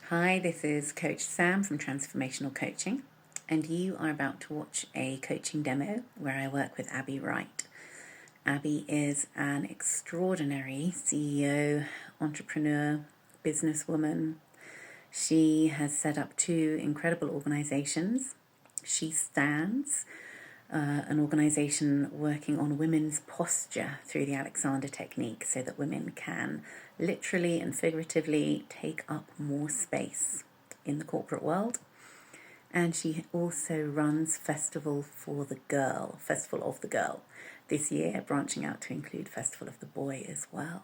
Hi, this is Coach Sam from Transformational Coaching, and you are about to watch a coaching demo where I work with Abi Wright. Abi is an extraordinary CEO, entrepreneur, businesswoman. She has set up two incredible organizations. She stands an organization working on women's posture through the Alexander technique so that women can literally and figuratively take up more space in the corporate world. And she also runs Festival of the Girl, this year branching out to include Festival of the Boy as well.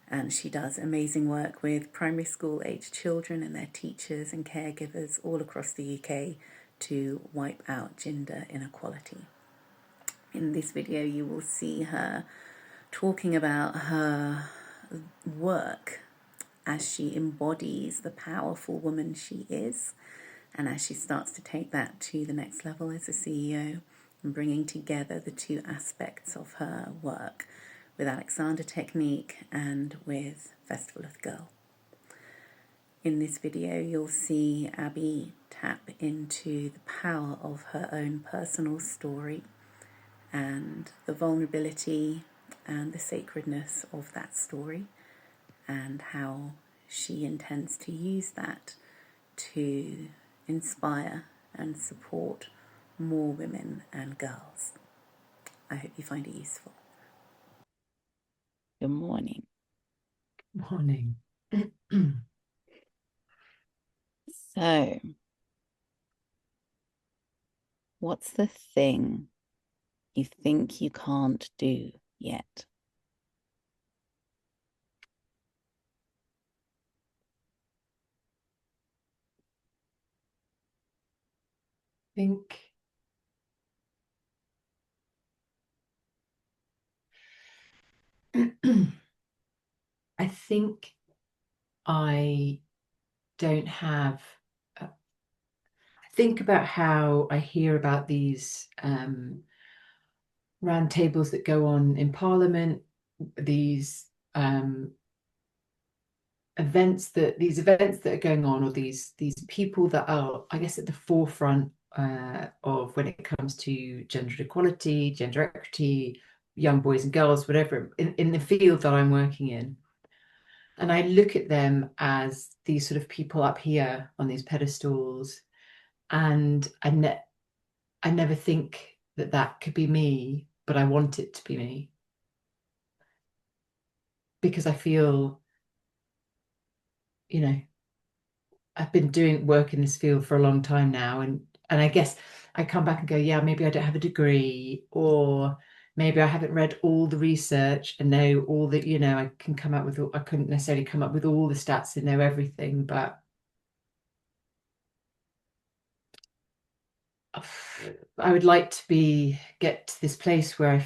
And she does amazing work with primary school aged children and their teachers and caregivers all across the UK to wipe out gender inequality. In this video, you will see her talking about her work as she embodies the powerful woman she is, and as she starts to take that to the next level as a CEO and bringing together the two aspects of her work with Alexander Technique and with Festival of the Girl. In this video, you'll see Abi tap into the power of her own personal story and the vulnerability and the sacredness of that story, and how she intends to use that to inspire and support more women and girls. I hope you find it useful. Good morning. Morning. So, what's the thing you think you can't do yet? Think I think I don't have. Think about how I hear about these round tables that go on in Parliament, these events that are going on, or these people that are, I guess, at the forefront of when it comes to gender equality, gender equity, young boys and girls, whatever, in the field that I'm working in. And I look at them as these sort of people up here on these pedestals, and I never think that that could be me, but I want it to be me because I feel, you know, I've been doing work in this field for a long time now, and I guess I come back and go, yeah, maybe I don't have a degree, or maybe I haven't read all the research and know all the, I can come up with, I couldn't necessarily come up with all the stats and know everything, but I would like to get to this place where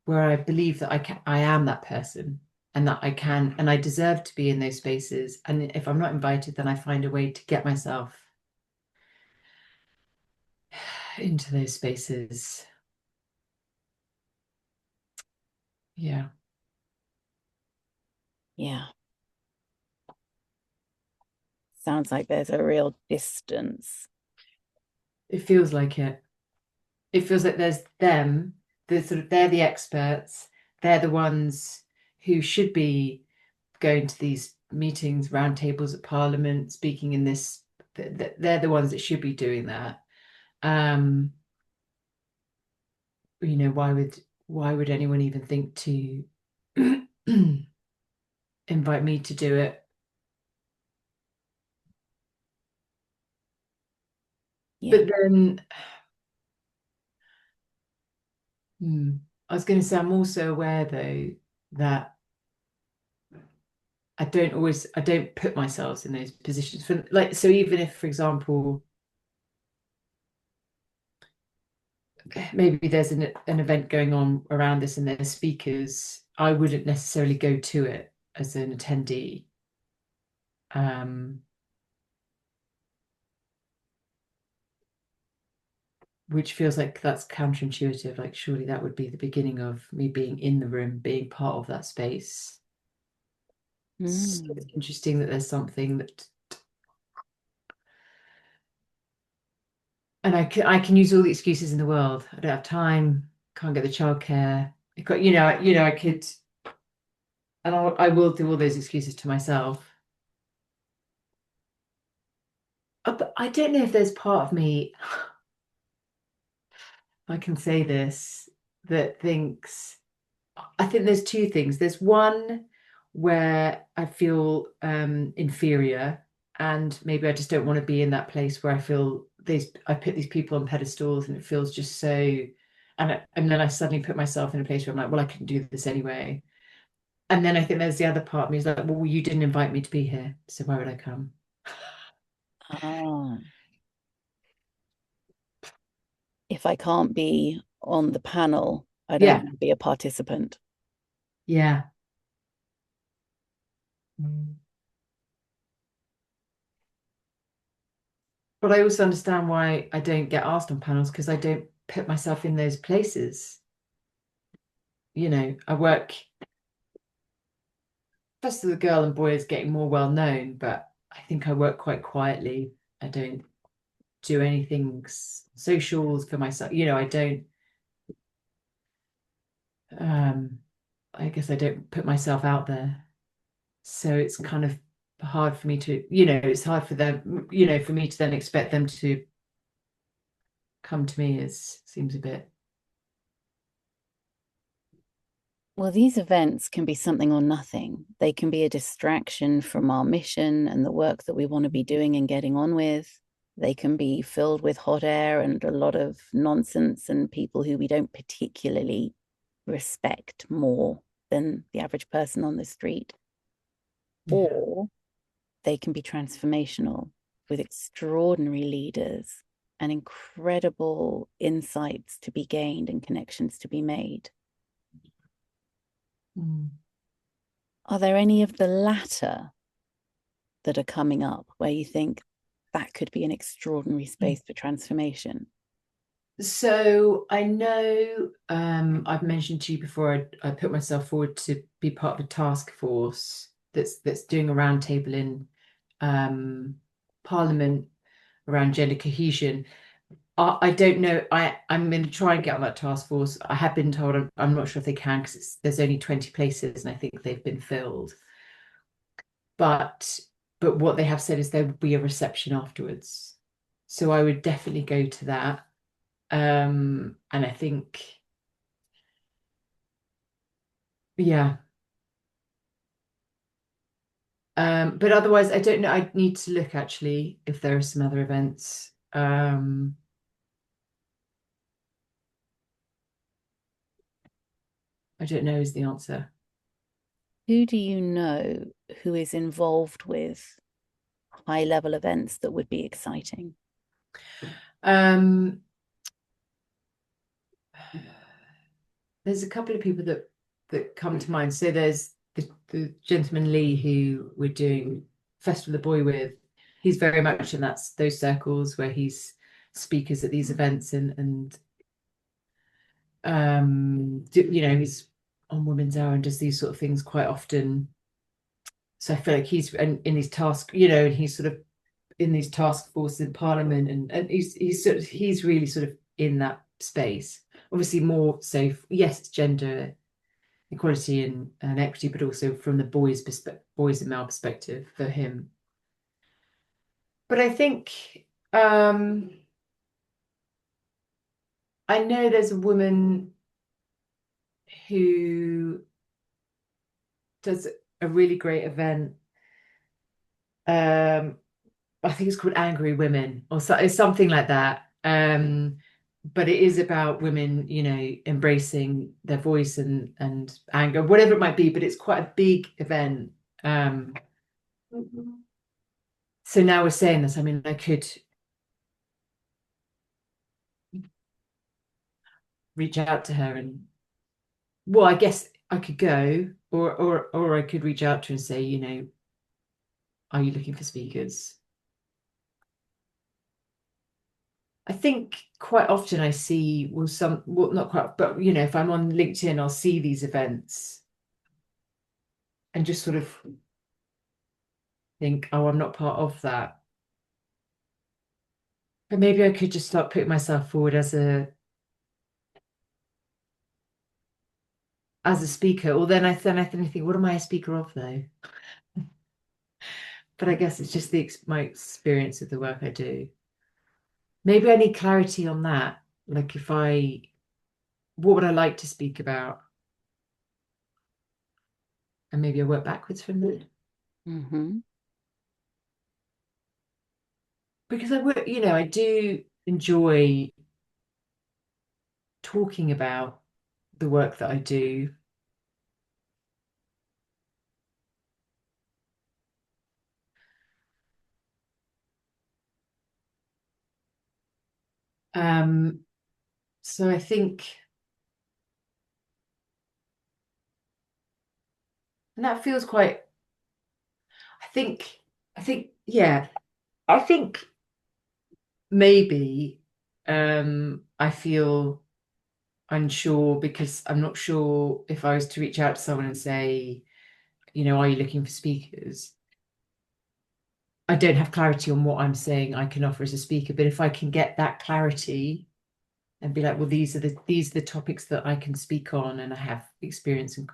I believe that I am that person, and that I can and I deserve to be in those spaces. And if I'm not invited, then I find a way to get myself into those spaces. Yeah. Yeah. Sounds like there's a real distance. It feels like it. It feels like there's them, they're the experts, they're the ones who should be going to these meetings, round tables at Parliament, speaking in this. They're the ones that should be doing that. Why would anyone even think to invite me to do it? Yeah. But then I was going to say, I'm also aware though that I don't put myself in those positions for, like, so even if, for example, maybe there's an event going on around this and there's speakers, I wouldn't necessarily go to it as an attendee. Which feels like that's counterintuitive. Like, surely that would be the beginning of me being in the room, being part of that space. So it's interesting that there's something that And I can use all the excuses in the world. I don't have time, can't get the childcare. I could, and I will do all those excuses to myself. But I don't know if there's part of me, I can say this, that thinks, I think there's two things. There's one where I feel inferior, and maybe I just don't want to be in that place where I feel I put these people on pedestals and it feels just so, and then I suddenly put myself in a place where I'm like, well, I couldn't do this anyway. And then I think there's the other part of me is like, well, you didn't invite me to be here, so why would I come? Ah, if I can't be on the panel, I don't Yeah, want to be a participant. yeah. Mm. But I also understand why I don't get asked on panels because I don't put myself in those places. I work, first of the girl and boy is getting more well known, but I think I work quite quietly. I don't do anything socials for myself. I don't, um, I guess I don't put myself out there. So it's kind of hard for me to, it's hard for them, for me to then expect them to come to me is seems a bit, Well, these events can be something or nothing. They can be a distraction from our mission and the work that we want to be doing and getting on with. They can be filled with hot air and a lot of nonsense and people who we don't particularly respect more than the average person on the street. yeah. Or they can be transformational with extraordinary leaders and incredible insights to be gained and connections to be made. Mm. Are there any of the latter that are coming up where you think that could be an extraordinary space for transformation? So I know I've mentioned to you before I put myself forward to be part of a task force that's doing a roundtable in Parliament around gender cohesion. I don't know. I'm going to try and get on that task force. I have been told I'm not sure if they can because there's only 20 places and I think they've been filled. But what they have said is there will be a reception afterwards. So I would definitely go to that. And I think, yeah. But otherwise, I don't know. I need to look actually if there are some other events. I don't know is the answer. Who do you know who is involved with high level events that would be exciting? Um, there's a couple of people that come to mind. So there's the gentleman Lee who we're doing Festival of the Boy with. He's very much in those circles where he's speakers at these events and he's on Women's Hour and does these sort of things quite often. So I feel like he's in these tasks, and he's sort of in these task forces in Parliament, and he's really sort of in that space. Obviously, more so. Yes, it's gender equality and equity, but also from the boys and male perspective for him. But I think um, I know there's a woman who does a really great event. I think it's called Angry Women or it's something like that. But it is about women, embracing their voice and anger, whatever it might be. But it's quite a big event. Um, so now we're saying this. I mean, I could reach out to her and, well, I guess I could go, or I could reach out to her and say, are you looking for speakers? I think quite often I see, well, not quite, but if I'm on LinkedIn, I'll see these events and just sort of think, oh, I'm not part of that. But maybe I could just start putting myself forward as a speaker. Or then I think, what am I a speaker of though? But I guess it's just my experience of the work I do. Maybe I need clarity on that. Like what would I like to speak about? And maybe I work backwards from there. Mm-hmm. Because I do enjoy talking about the work that I do. Um, so I think, and that feels quite, I think, yeah, I think maybe I feel unsure because I'm not sure if I was to reach out to someone and say, are you looking for speakers? I don't have clarity on what I'm saying I can offer as a speaker, but if I can get that clarity and be like, well, these are the topics that I can speak on and I have experience in,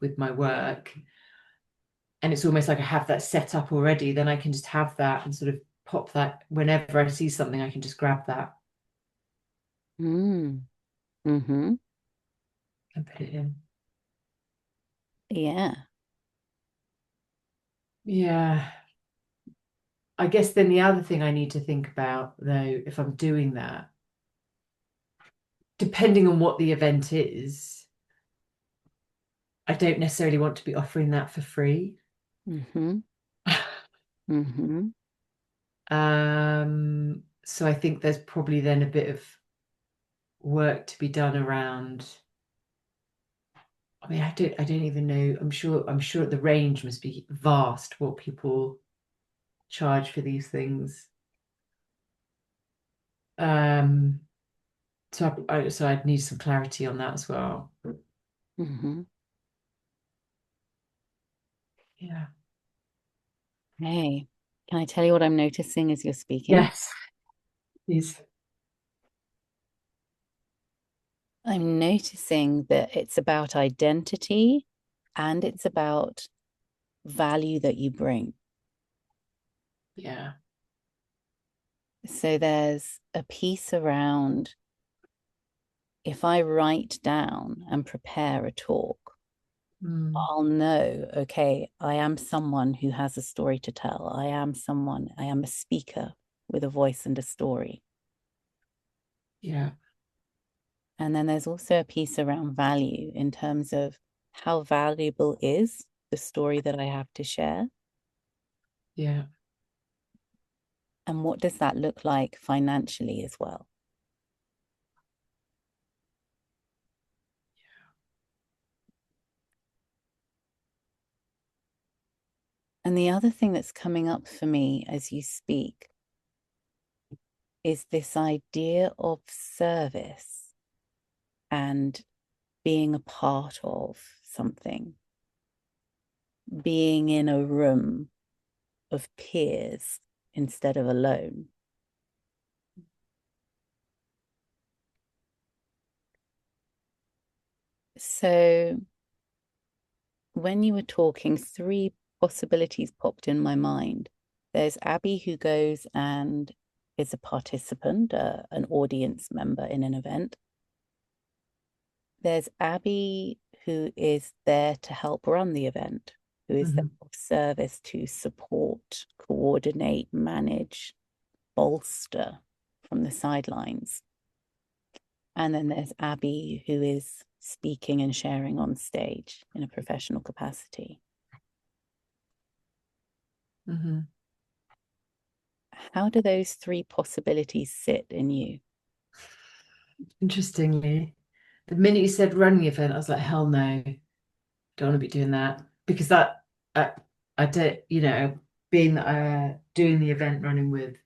with my work, and it's almost like I have that set up already, then I can just have that and sort of pop that whenever I see something, I can just grab that Mm. Mm-hmm. and put it in. Yeah. Yeah. I guess then the other thing I need to think about, though, if I'm doing that, depending on what the event is, I don't necessarily want to be offering that for free. Mm-hmm. Mm-hmm. So I think there's probably then a bit of work to be done around. I mean, I don't even know. I'm sure the range must be vast what people charge for these things. Um, so I'd need some clarity on that as well. Mm-hmm. Yeah. Hey, can I tell you what I'm noticing as you're speaking? Yes, please. I'm noticing that it's about identity and it's about value that you bring. Yeah. So there's a piece around if I write down and prepare a talk, Mm, I'll know, okay, I am someone who has a story to tell. I am a speaker with a voice and a story. yeah. And then there's also a piece around value in terms of how valuable is the story that I have to share, Yeah. and what does that look like financially as well. And the other thing that's coming up for me as you speak is this idea of service and being a part of something, being in a room of peers instead of alone. So when you were talking, three possibilities popped in my mind. There's Abby who goes and is a participant, an audience member in an event. There's Abby who is there to help run the event, who is there Mhm. of service to support, coordinate, manage, bolster from the sidelines. And then there's Abby who is speaking and sharing on stage in a professional capacity. Mhm. How do those three possibilities sit in you? Interestingly, the minute you said running the event, I was like, hell no, don't want to be doing that because I, I don't, being doing the event running with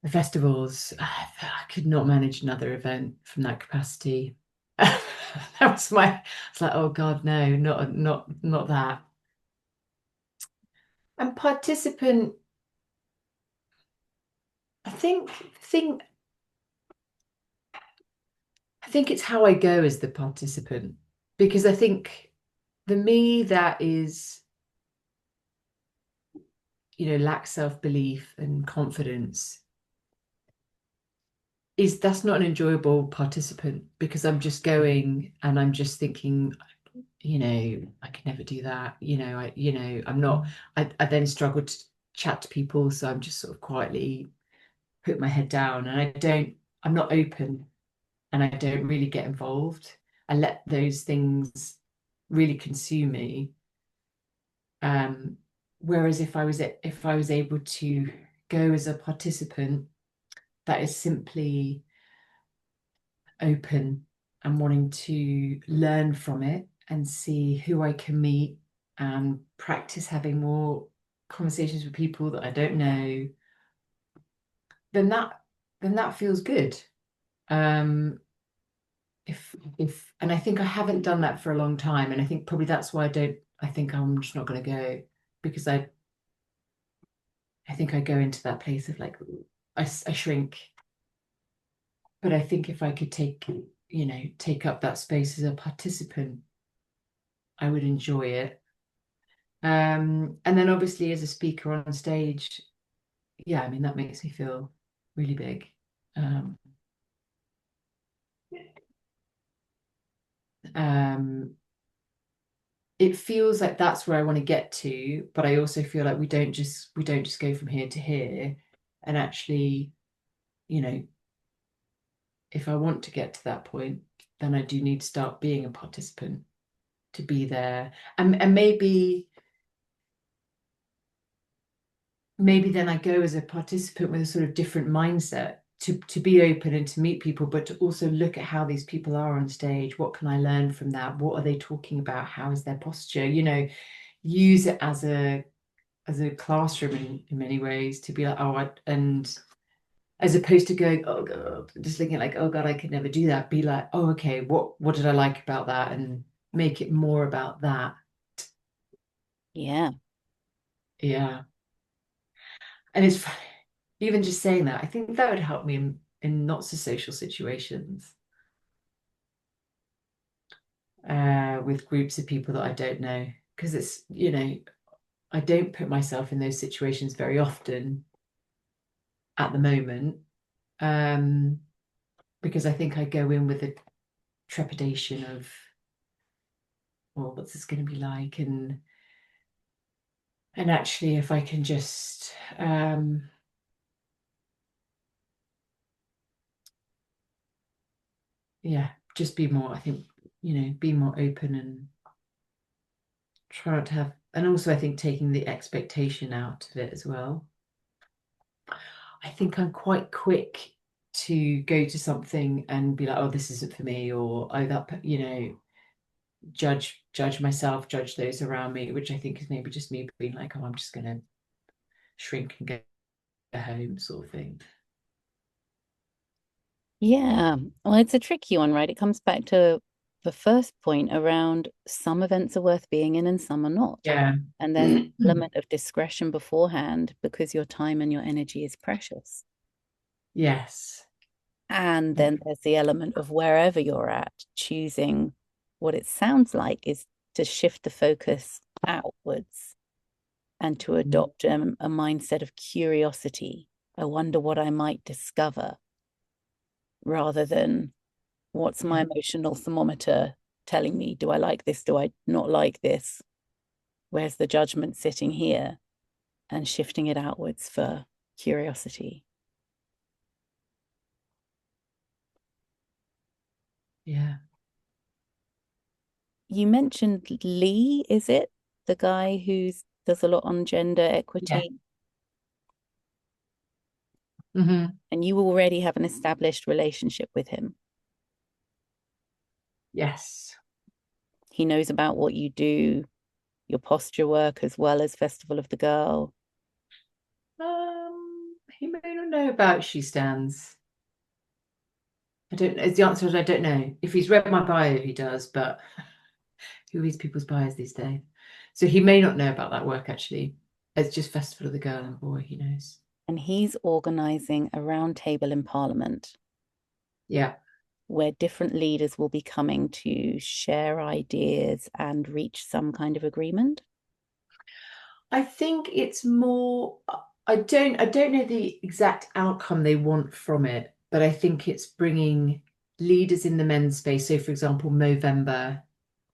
the festivals, I could not manage another event from that capacity. That was it's like, oh God, no, not that. And participant, think I think it's how I go as the participant, because I think the me that is, lacks self-belief and confidence, is that's not an enjoyable participant, because I'm just going and I'm just thinking, I could never do that. I'm not, I then struggle to chat to people. So I'm just sort of quietly put my head down, and I'm not open, and I don't really get involved. I let those things really consume me. Um, Whereas if I was able to go as a participant that is simply open and wanting to learn from it and see who I can meet and practice having more conversations with people that I don't know, then that feels good. Um, if and I think I haven't done that for a long time, and I think probably that's why I think I'm just not going to go, because I think I go into that place of like I shrink. But I think if I could take up that space as a participant, I would enjoy it. And then obviously as a speaker on stage, yeah, I mean that makes me feel really big. Um, um, it feels like that's where I want to get to, but I also feel like we don't just go from here to here. And actually, you know, if I want to get to that point, then I do need to start being a participant, to be there. And maybe then I go as a participant with a sort of different mindset, to be open and to meet people, but to also look at how these people are on stage. What can I learn from that? What are they talking about? How is their posture? Use it as a classroom in many ways, to be like, and as opposed to going, oh God, just thinking like, oh God, I could never do that. Be like, oh, okay, what did I like about that? And make it more about that. Yeah. Yeah. And it's funny, even just saying that, I think that would help me in not so social situations, with groups of people that I don't know. Because I don't put myself in those situations very often at the moment, um, because I think I go in with a trepidation of, well, what's this going to be like? And actually, if I can just, yeah, just be more, I think, be more open and try not to have, and also I think taking the expectation out of it as well. I think I'm quite quick to go to something and be like, oh, this isn't for me, or oh, judge myself, judge those around me, which I think is maybe just me being like, oh, I'm just gonna shrink and go home, sort of thing. Yeah. Well, it's a tricky one, right? It comes back to the first point around some events are worth being in and some are not. Yeah. And there's an element of discretion beforehand because your time and your energy is precious. Yes. And Yeah. then there's the element of wherever you're at, choosing what it sounds like is to shift the focus outwards and to adopt a mindset of curiosity. I wonder what I might discover rather than what's my emotional thermometer telling me? Do I like this? Do I not like this? Where's the judgment sitting here? And shifting it outwards for curiosity. Yeah. You mentioned Lee, is it? The guy who's does a lot on gender Yeah. equity. Hmm. And you already have an established relationship with him. Yes. He knows about what you do, your posture work, as well as Festival of the Girl. He may not know about She Stands. I don't know. The answer is I don't know. If he's read my bio, he does, but who reads people's bios these days? So he may not know about that work actually. It's just Festival of the Girl and Boy, he knows. and he's organising a roundtable in Parliament Yeah. where different leaders will be coming to share ideas and reach some kind of agreement. I think it's more, I don't know the exact outcome they want from it, but I think it's bringing leaders in the men's space. So for example, Movember,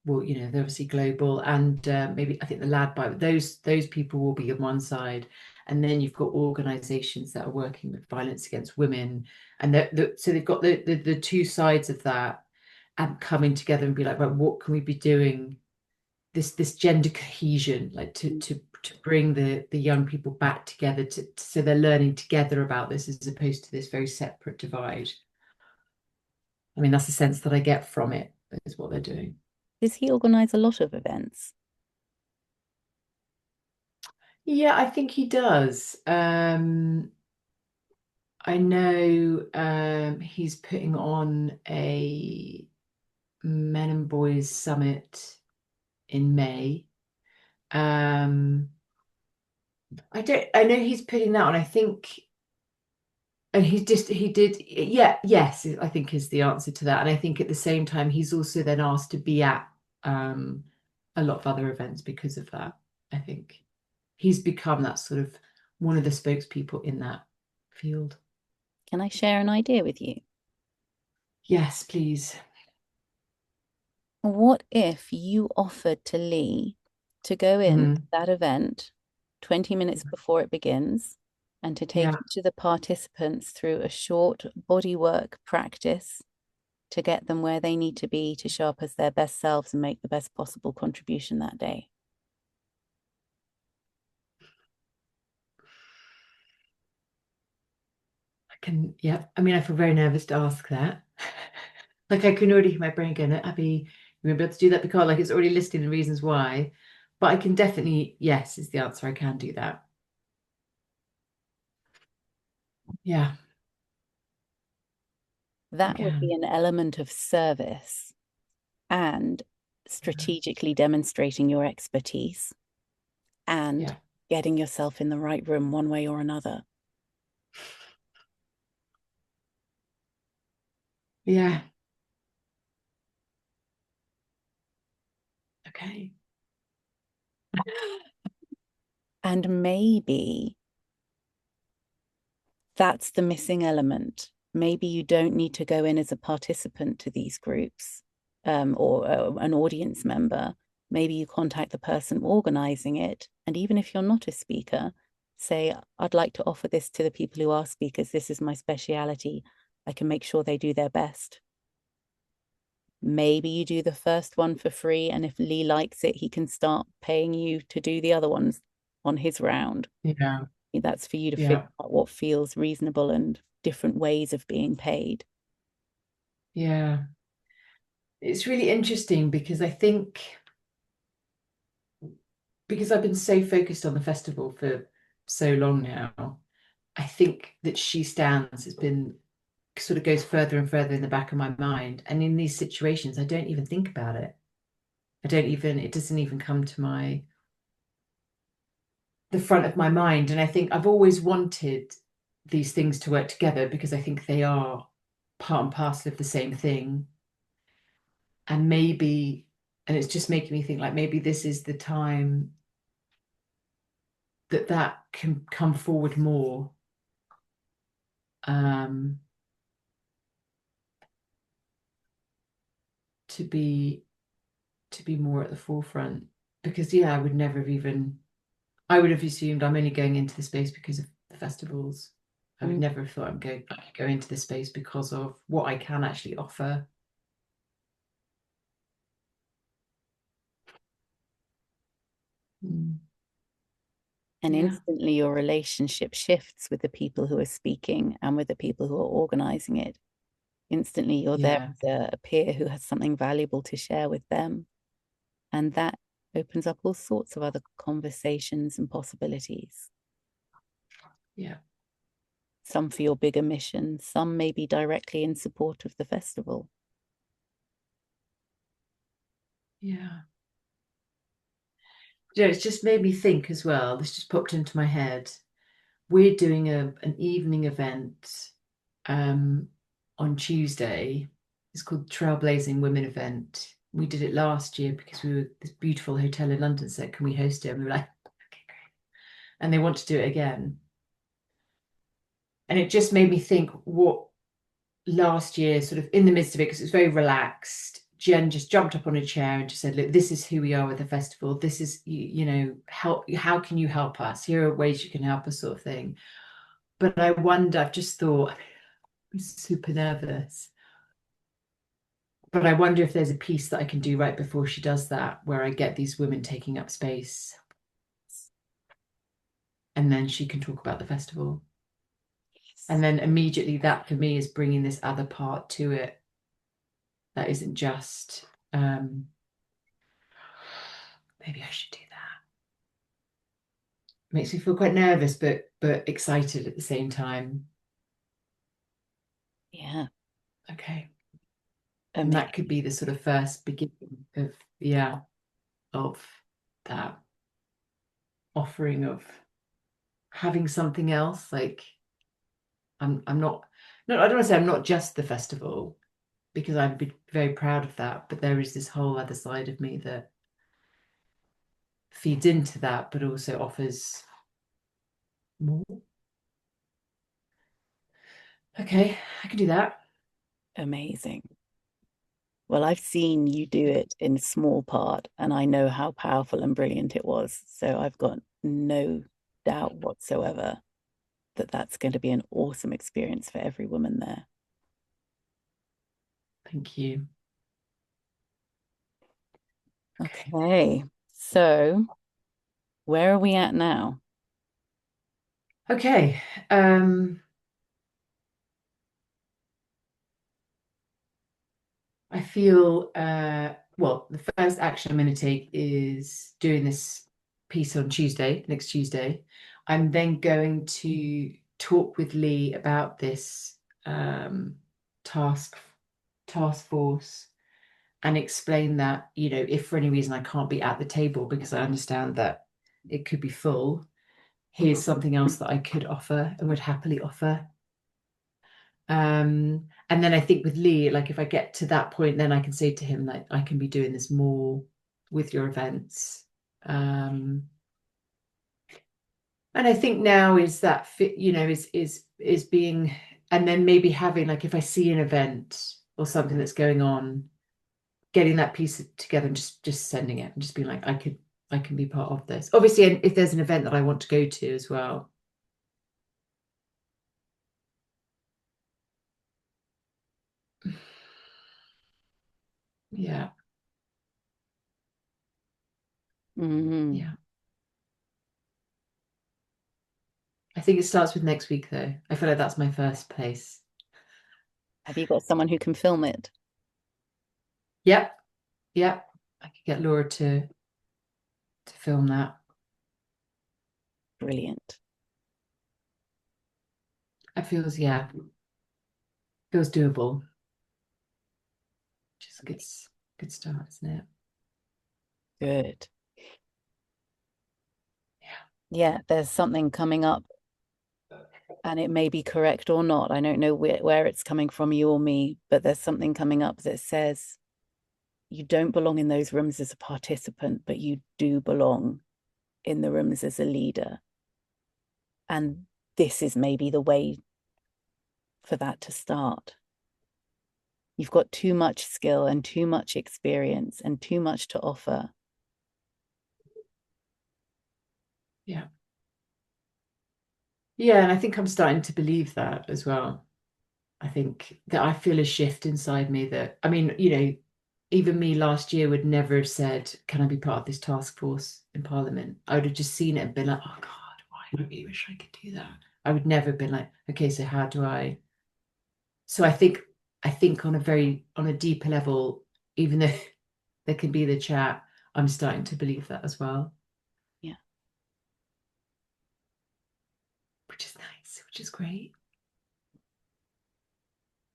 well, they're obviously global, and maybe I think the Lad Bible, those people will be on one side, and then you've got organizations that are working with violence against women, and so they've got the two sides of that, and coming together and be like, right, what can we be doing, this gender cohesion, like to bring the young people back together, so they're learning together about this as opposed to this very separate divide. I mean, that's the sense that I get from it, is what they're doing. Does he organise a lot of events? Yeah, I think he does. I know he's putting on a Men and Boys Summit in May. Um, I know he's putting that on, I think, and he did, yeah, yes, I think is the answer to that. And I think at the same time, he's also then asked to be at um a lot of other events because of that. I think he's become that sort of one of the spokespeople in that field. Can I share an idea with you? Yes, please. What if you offered to Lee to go in to Mhm. that event 20 minutes before it begins and to take Yeah. each of the participants through a short bodywork practice to get them where they need to be to show up as their best selves and make the best possible contribution that day? Yeah. I mean, I feel very nervous to ask that. Like I can already hear my brain going, Abby, you won't be able to do that because like it's already listing the reasons why. But I can definitely, yes, is the answer. I can do that. Yeah, I That would be can. an element of service and strategically demonstrating your expertise and Yeah. getting yourself in the right room one way or another. Yeah. Okay. And maybe that's the missing element. Maybe you don't need to go in as a participant to these groups, or an audience member. Maybe you contact the person organizing it. And even if you're not a speaker, say, I'd like to offer this to the people who are speakers. This is my speciality. I can make sure they do their best. Maybe you do the first one for free. And if Lee likes it, he can start paying you to do the other ones on his round. Yeah. That's for you to figure Yeah. out what feels reasonable and different ways of being paid. Yeah. It's really interesting because I think because I've been so focused on the festival for so long now, I think that She Stands has been sort of goes further and further in the back of my mind. And in these situations, I don't even think about it. It doesn't even come to the front of my mind. And I think I've always wanted these things to work together because I think they are part and parcel of the same thing. And maybe, and it's just making me think like maybe this is the time that can come forward more. Um, to be more at the forefront, because yeah, I would never have even, I would have assumed I'm only going into the space because of the festivals. I would Mm. never have thought I could go into this space because of what I can actually offer. Mm, And yeah, instantly your relationship shifts with the people who are speaking and with the people who are organizing it. Instantly you're there yeah, as a peer who has something valuable to share with them. And that opens up all sorts of other conversations and possibilities. yeah, Some for your bigger mission, some may be directly in support of the festival. yeah. You know, it's just made me think as well. This just popped into my head. we're doing an evening event um, on Tuesday. It's called Trailblazing Women Event. We did it last year because we were this beautiful hotel in London said, can we host it? And we were like, okay, great. And they want to do it again. And it just made me think what last year, sort of in the midst of it, because it was very relaxed, Jen just jumped up on a chair and just said, look, this is who we are with the festival. This is, you know, how can you help us? Here are ways you can help us, sort of thing. But I wonder, I've just thought, I'm super nervous. But I wonder if there's a piece that I can do right before she does that, where I get these women taking up space and then she can talk about the festival. And then immediately that for me is bringing this other part to it that isn't just, maybe I should do that. Makes me feel quite nervous, but excited at the same time. Yeah. Okay. And Amazing. that could be the sort of first beginning of, yeah, of that offering of having something else. Like I'm not, no, I don't want to say I'm not just the festival because I'd be very proud of that, but there is this whole other side of me that feeds into that, but also offers more. Okay, I can do that. Amazing. Well, I've seen you do it in small part, and I know how powerful and brilliant it was. So I've got no doubt whatsoever that that's going to be an awesome experience for every woman there. Thank you. Okay. Okay. So where are we at now? Okay. I feel well, the first action I'm going to take is doing this piece on Tuesday, next Tuesday. I'm then going to talk with Lee about this task task force and explain that, you know, if for any reason I can't be at the table because I understand that it could be full, here's something else that I could offer and would happily offer. And then I think with Lee, like if I get to that point, then I can say to him like I can be doing this more with your events. And I think now is that fit, you know, is being, and then maybe having like if I see an event or something that's going on, getting that piece together and just sending it and just being like I can be part of this. Obviously, and if there's an event that I want to go to as well. Yeah, Mm. yeah. I think it starts with next week though. I feel like that's my first place. Have you got someone who can film it? Yep, yep. I could get Laura to film that. Brilliant. It feels, yeah, feels doable. Just a good start, isn't it? Good. Yeah. Yeah, there's something coming up, and it may be correct or not. I don't know where it's coming from, you or me, but there's something coming up that says you don't belong in those rooms as a participant, but you do belong in the rooms as a leader. And this is maybe the way for that to start. You've got too much skill and too much experience and too much to offer. Yeah. Yeah, and I think I'm starting to believe that as well. I think that I feel a shift inside me that, I mean, you know, even me last year would never have said, can I be part of this task force in Parliament? I would have just seen it and been like, oh God, why I really wish I could do that. I would never have been like, okay, so how do I? So I think on a deeper level, even though there can be the chat, I'm starting to believe that as well, Yeah. which is nice, which is great.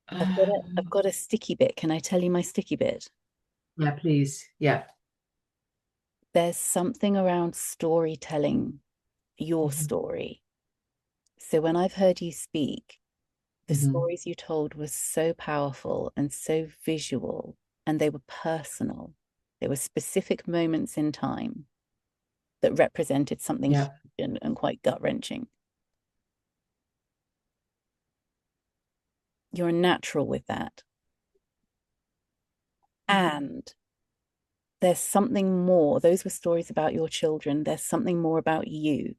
I've got a sticky bit. Can I tell you my sticky bit? Yeah, please. Yeah. There's something around storytelling your Mhm. story So when I've heard you speak, the Mhm. stories you told were so powerful and so visual, and they were personal. There were specific moments in time that represented something huge Yeah. and quite gut-wrenching. You're a natural with that. And there's something more. Those were stories about your children. There's something more about you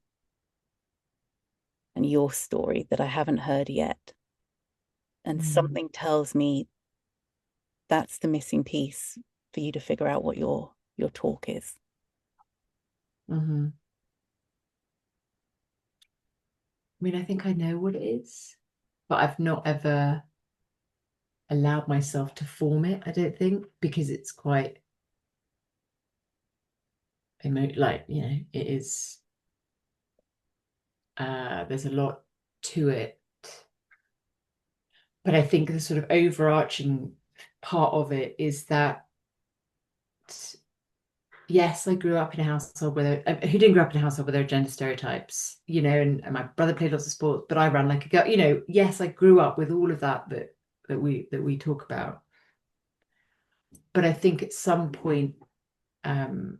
and your story that I haven't heard yet. And Mm. something tells me that's the missing piece for you to figure out what your talk is. Mhm. I mean, I think I know what it is, but I've not ever allowed myself to form it, I don't think, because it's quite like, it is there's a lot to it. But I think the sort of overarching part of it is that yes, I grew up in a household where who didn't grow up in a household where there are gender stereotypes, and my brother played lots of sports, but I ran like a girl, yes, I grew up with all of that we talk about. But I think at some point, um,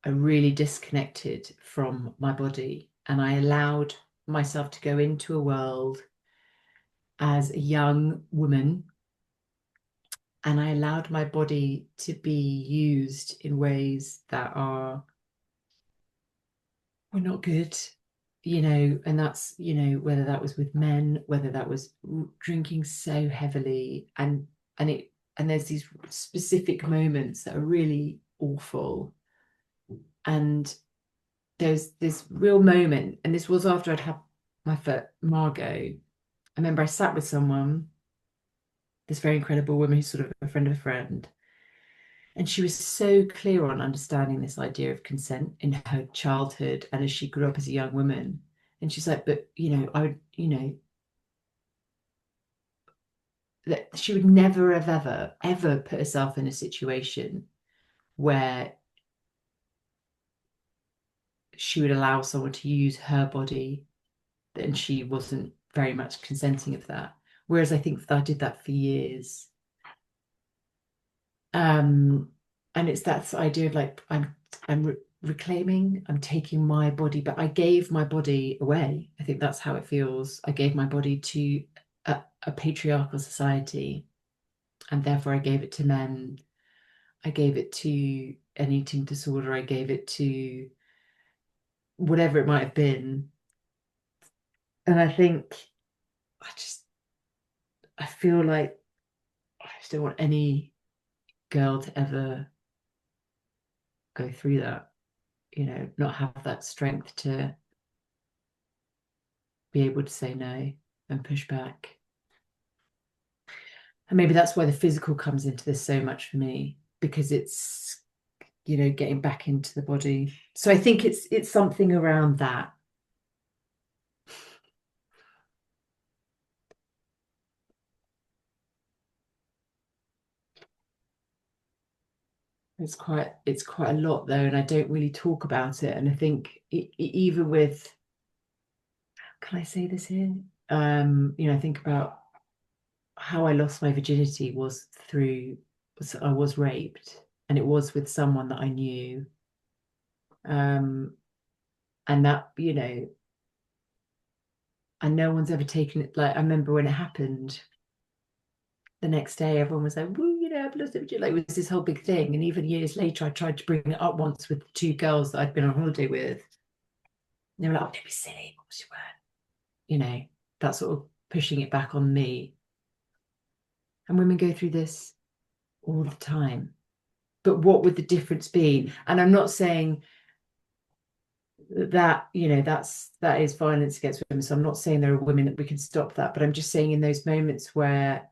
I really disconnected from my body and I allowed myself to go into a world as a young woman, and I allowed my body to be used in ways that were not good, and that's, whether that was with men, whether that was drinking so heavily, and there's these specific moments that are really awful. And there's this real moment, and this was after I'd had my foot, Margot. I remember I sat with someone, this very incredible woman who's sort of a friend of a friend, and she was so clear on understanding this idea of consent in her childhood and as she grew up as a young woman. And she's like, but I would, that she would never have ever put herself in a situation where she would allow someone to use her body, and she wasn't very much consenting of that. Whereas I think that I did that for years. Um, and it's that idea of like I'm reclaiming, I'm taking my body, but I gave my body away. I think that's how it feels. I gave my body to a patriarchal society, and therefore I gave it to men. I gave it to an eating disorder. I gave it to whatever it might have been. And I think I just I feel like I just don't want any girl to ever go through that, not have that strength to be able to say no and push back. And maybe that's why the physical comes into this so much for me, because it's, getting back into the body. So I think it's something around that. It's quite a lot though, and I don't really talk about it. And I think even with, can I say this here? I think about how I lost my virginity I was raped, and it was with someone that I knew. Um, and that, and no one's ever taken it. Like, I remember when it happened, the next day, everyone was like, "Woo, I've lost it." Like, it was this whole big thing. And even years later, I tried to bring it up once with the two girls that I'd been on holiday with. And they were like, "Oh, don't be silly. Of course you weren't." That sort of pushing it back on me. And women go through this all the time. But what would the difference be? And I'm not saying that, that is violence against women. So I'm not saying there are women that we can stop that, but I'm just saying in those moments where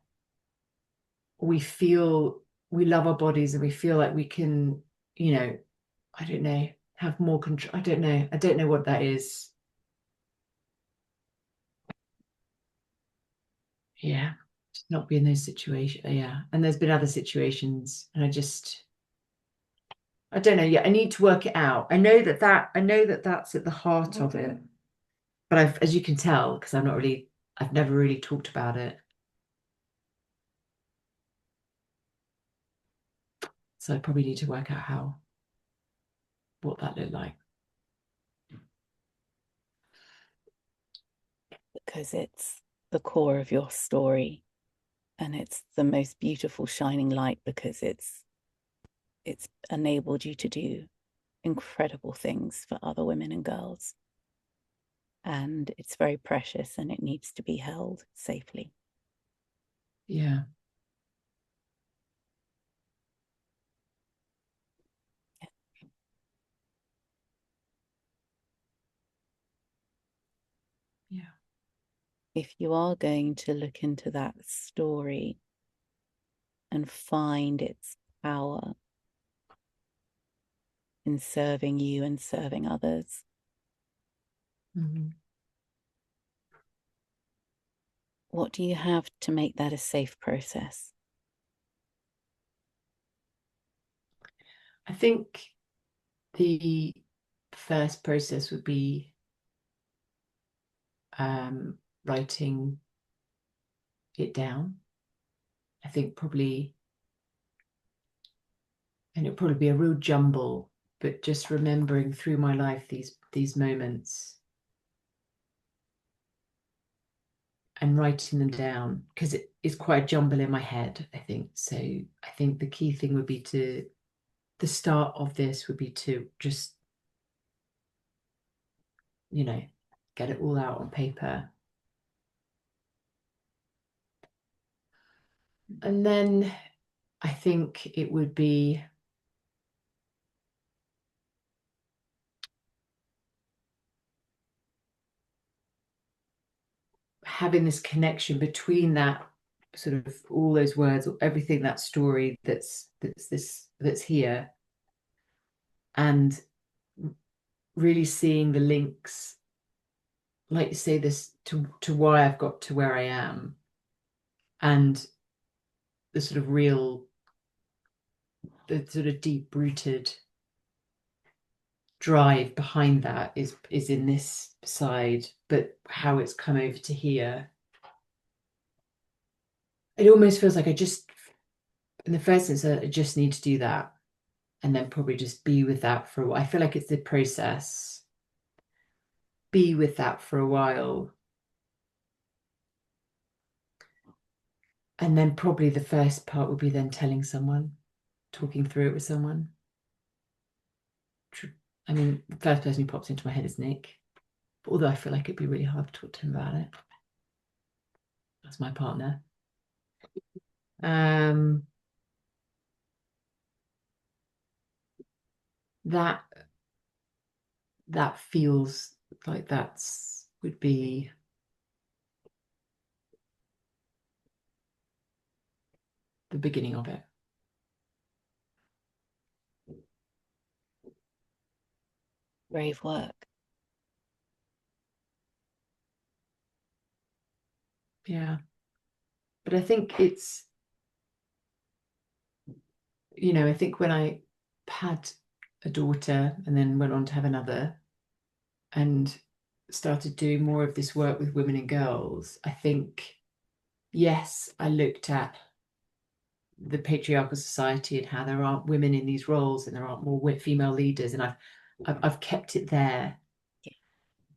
we feel we love our bodies and we feel like we can, I don't know, have more control. I don't know what that is. Yeah, just not be in those situations. Yeah, and there's been other situations, and I don't know. Yeah, I need to work it out. I know that that's at the heart of it. but as you can tell, because I've never really talked about it. So I probably need to work out what that looked like. Because it's the core of your story, and it's the most beautiful shining light because it's enabled you to do incredible things for other women and girls. And it's very precious and it needs to be held safely. Yeah. Yeah. If you are going to look into that story and find its power in serving you and serving others, Mm-hmm. what do you have to make that a safe process? I think the first process would be writing it down. I think probably, and it'll probably be a real jumble, but just remembering through my life these moments and writing them down because it is quite a jumble in my head, I think. So I think the key thing would be the start of this would be to just, you know, get it all out on paper. And then I think it would be having this connection between that sort of all those words, everything, that story that's here, and really seeing the links, like you say, this to why I've got to where I am, and the sort of real, the sort of deep rooted drive behind that is in this side, but how it's come over to here. It almost feels like in the first instance, I just need to do that and then probably just be with that for a while. I feel like it's the process. Be with that for a while. And then probably the first part would be then telling someone, talking through it with someone. I mean, the first person who pops into my head is Nick, although I feel like it'd be really hard to talk to him about it. That's my partner. Um, that that feels like that's would be the beginning of it. Brave work. Yeah. But I think it's, I think when I had a daughter and then went on to have another and started doing more of this work with women and girls, I think, yes, I looked at the patriarchal society and how there aren't women in these roles and there aren't more female leaders, and I've kept it there. Yeah.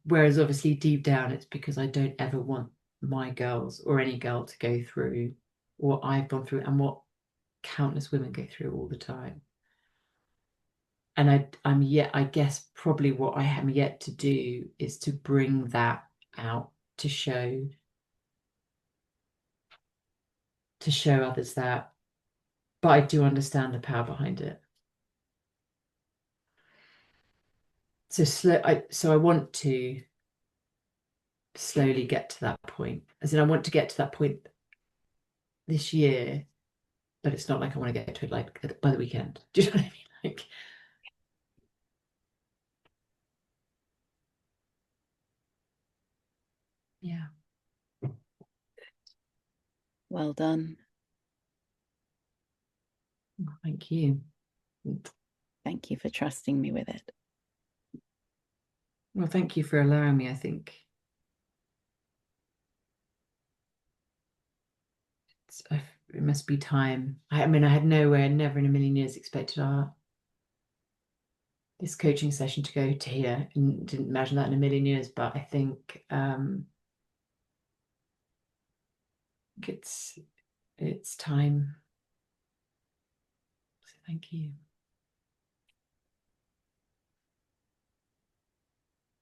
Whereas obviously deep down, it's because I don't ever want my girls or any girl to go through what I've gone through and what countless women go through all the time. And I guess probably what I am yet to do is to bring that out to show others that, but I do understand the power behind it. So I want to slowly get to that point. As in, I want to get to that point this year, but it's not like I want to get to it like by the weekend. Do you know what I mean? Like, yeah. Well done. Thank you. Thank you for trusting me with it. Well, thank you for allowing me, I think. it must be time. I mean, I had never in a million years expected this coaching session to go to here, and didn't imagine that in a million years. But I think it's time. So thank you.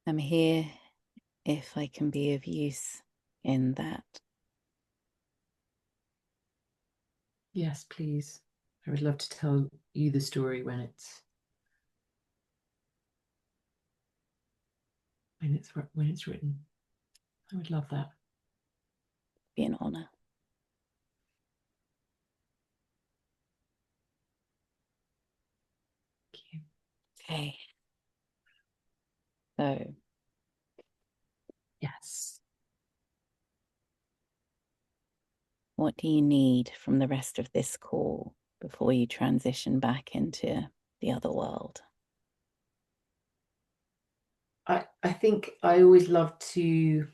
I'm here if I can be of use in that. Yes, please. I would love to tell you the story when it's written. I would love that. Be an honor. Thank you. Okay. So, Yes. what do you need from the rest of this call before you transition back into the other world? I think I always love to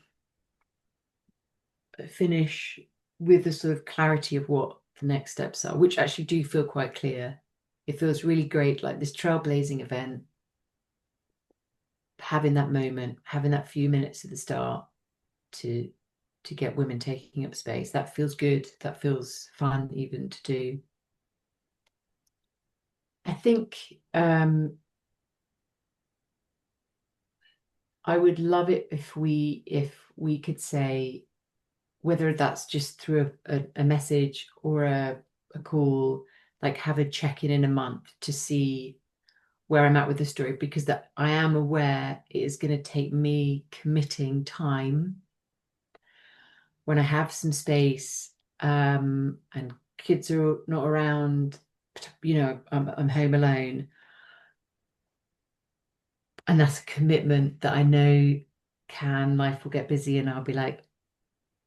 finish with the sort of clarity of what the next steps are, which actually do feel quite clear. It feels really great, like this trailblazing event, having that moment, having that few minutes at the start to get women taking up space. That feels good. That feels fun even to do. I think I would love it if we could say, whether that's just through a message or a call, like have a check-in in a month to see where I'm at with the story, because that I am aware it is going to take me committing time when I have some space, and kids are not around, I'm home alone, and that's a commitment that I know life will get busy and I'll be like,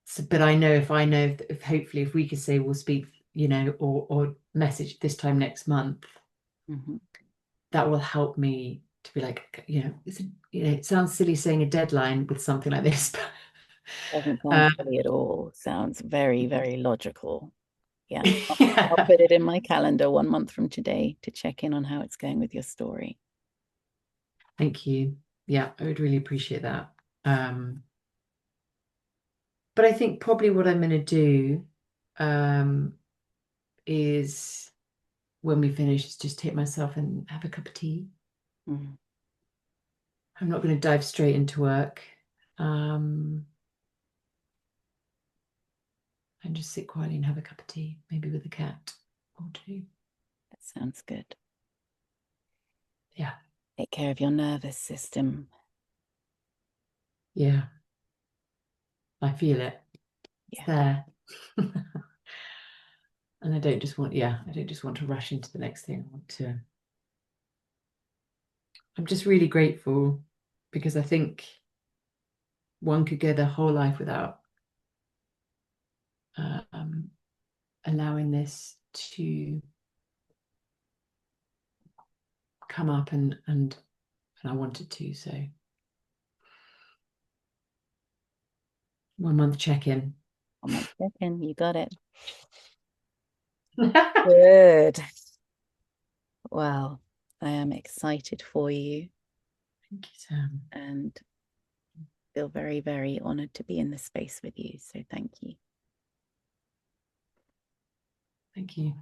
so, but I know if hopefully if we could say we'll speak, or message this time next month, that will help me to be like, it sounds silly saying a deadline with something like this, but Doesn't sound silly at all. Sounds very, very logical. Yeah. yeah. I'll put it in my calendar 1 month from today to check in on how it's going with your story. Thank you. Yeah, I would really appreciate that. But I think probably what I'm going to do is, when we finish, is just take myself and have a cup of tea. Mm. I'm not going to dive straight into work. And just sit quietly and have a cup of tea, maybe with a cat or two. That sounds good. Yeah. Take care of your nervous system. Yeah. I feel it. It's Yeah. there. And I don't just want to rush into the next thing. I'm just really grateful, because I think one could go their whole life without allowing this to come up, and I wanted to. So 1 month check-in. 1 month check-in. You got it. Good. Well, I am excited for you Thank you, Sam. and feel very, very honored to be in the space with you. So thank you. Thank you.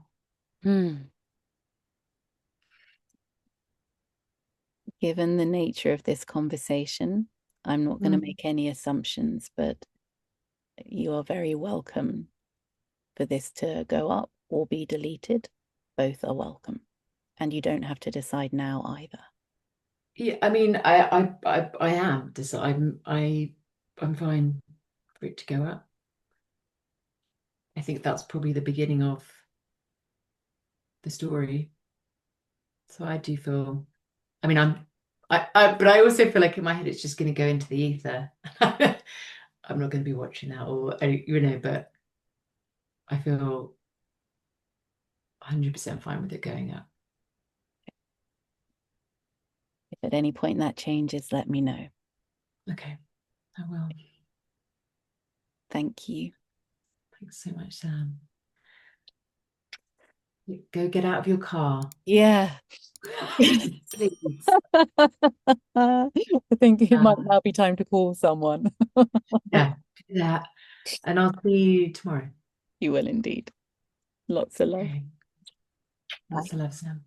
Given the nature of this conversation, I'm not going to make any assumptions, but you are very welcome for this to go up or be deleted. Both are welcome. And you don't have to decide now either. Yeah, I mean, I am. I'm fine for it to go up. I think that's probably the beginning of the story. So I do feel. I mean, but I also feel like in my head it's just going to go into the ether. I'm not going to be watching that, or but I feel 100% fine with it going up. If at any point that changes, let me know. Okay, I will. Thank you. Thanks so much, Sam. Go get out of your car. Yeah. Please. I think it might Uh, now be time to call someone. yeah, do that. And I'll see you tomorrow. You will indeed. Lots of love. Okay. Lots Bye. of love, Sam.